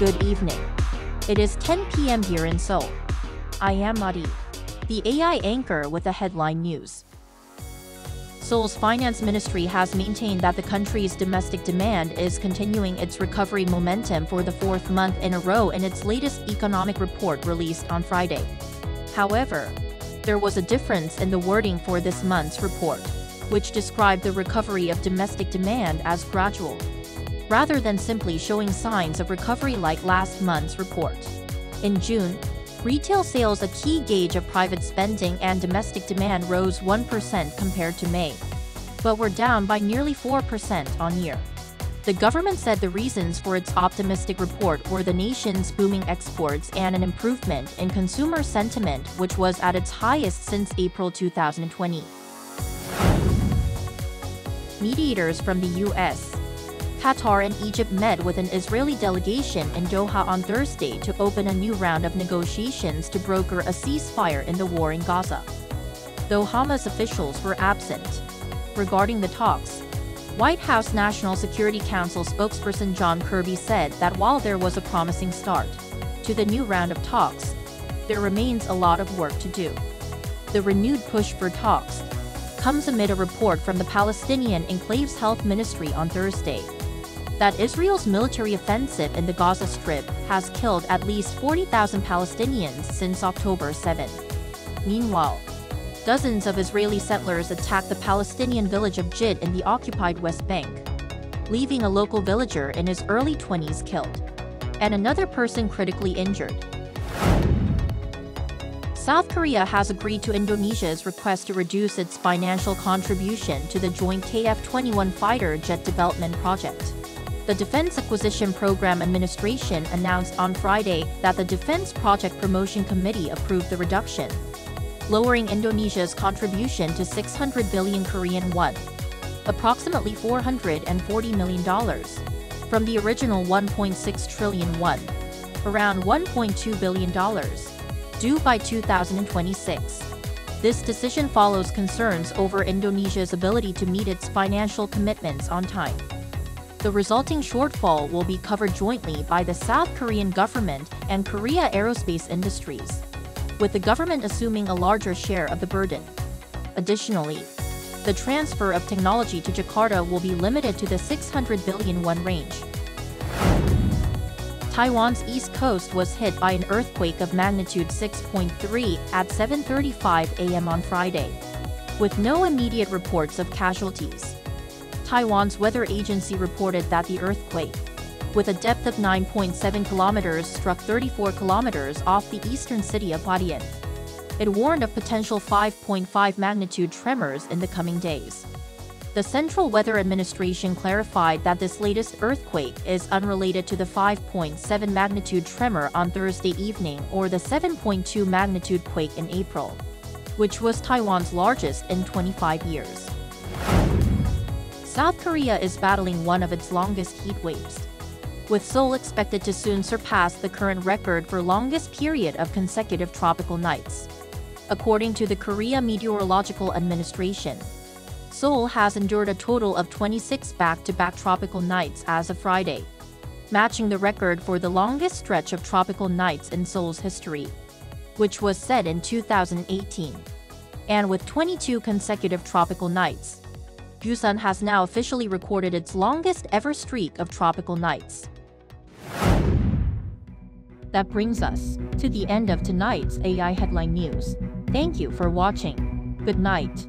Good evening. It is 10 p.m. here in Seoul. I am Madi, the AI anchor with the headline news. Seoul's finance ministry has maintained that the country's domestic demand is continuing its recovery momentum for the fourth month in a row in its latest economic report released on Friday. However, there was a difference in the wording for this month's report, which described the recovery of domestic demand as gradual, rather than simply showing signs of recovery like last month's report. In June, retail sales, a key gauge of private spending and domestic demand, rose 1% compared to May, but were down by nearly 4% on year. The government said the reasons for its optimistic report were the nation's booming exports and an improvement in consumer sentiment, which was at its highest since April 2020. Mediators from the U.S., Qatar and Egypt met with an Israeli delegation in Doha on Thursday to open a new round of negotiations to broker a ceasefire in the war in Gaza, though Hamas officials were absent. Regarding the talks, White House National Security Council spokesperson John Kirby said that while there was a promising start to the new round of talks, there remains a lot of work to do. The renewed push for talks comes amid a report from the Palestinian Enclave's health ministry on Thursday that Israel's military offensive in the Gaza Strip has killed at least 40,000 Palestinians since October 7. Meanwhile, dozens of Israeli settlers attacked the Palestinian village of Jid in the occupied West Bank, leaving a local villager in his early 20s killed and another person critically injured. South Korea has agreed to Indonesia's request to reduce its financial contribution to the joint KF-21 fighter jet development project. The Defense Acquisition Program Administration announced on Friday that the Defense Project Promotion Committee approved the reduction, lowering Indonesia's contribution to 600 billion Korean won, approximately $440 million, from the original 1.6 trillion won, around $1.2 billion, due by 2026. This decision follows concerns over Indonesia's ability to meet its financial commitments on time. The resulting shortfall will be covered jointly by the South Korean government and Korea Aerospace Industries, with the government assuming a larger share of the burden. Additionally, the transfer of technology to Jakarta will be limited to the 600 billion won range. Taiwan's east coast was hit by an earthquake of magnitude 6.3 at 7:35 a.m. on Friday, with no immediate reports of casualties. Taiwan's weather agency reported that the earthquake, with a depth of 9.7 kilometers, struck 34 kilometers off the eastern city of Hwadian. It warned of potential 5.5 magnitude tremors in the coming days. The Central Weather Administration clarified that this latest earthquake is unrelated to the 5.7 magnitude tremor on Thursday evening or the 7.2 magnitude quake in April, which was Taiwan's largest in 25 years. South Korea is battling one of its longest heat waves, with Seoul expected to soon surpass the current record for longest period of consecutive tropical nights. According to the Korea Meteorological Administration, Seoul has endured a total of 26 back-to-back tropical nights as of Friday, matching the record for the longest stretch of tropical nights in Seoul's history, which was set in 2018. And with 22 consecutive tropical nights, Busan has now officially recorded its longest ever streak of tropical nights. That brings us to the end of tonight's AI headline news. Thank you for watching. Good night.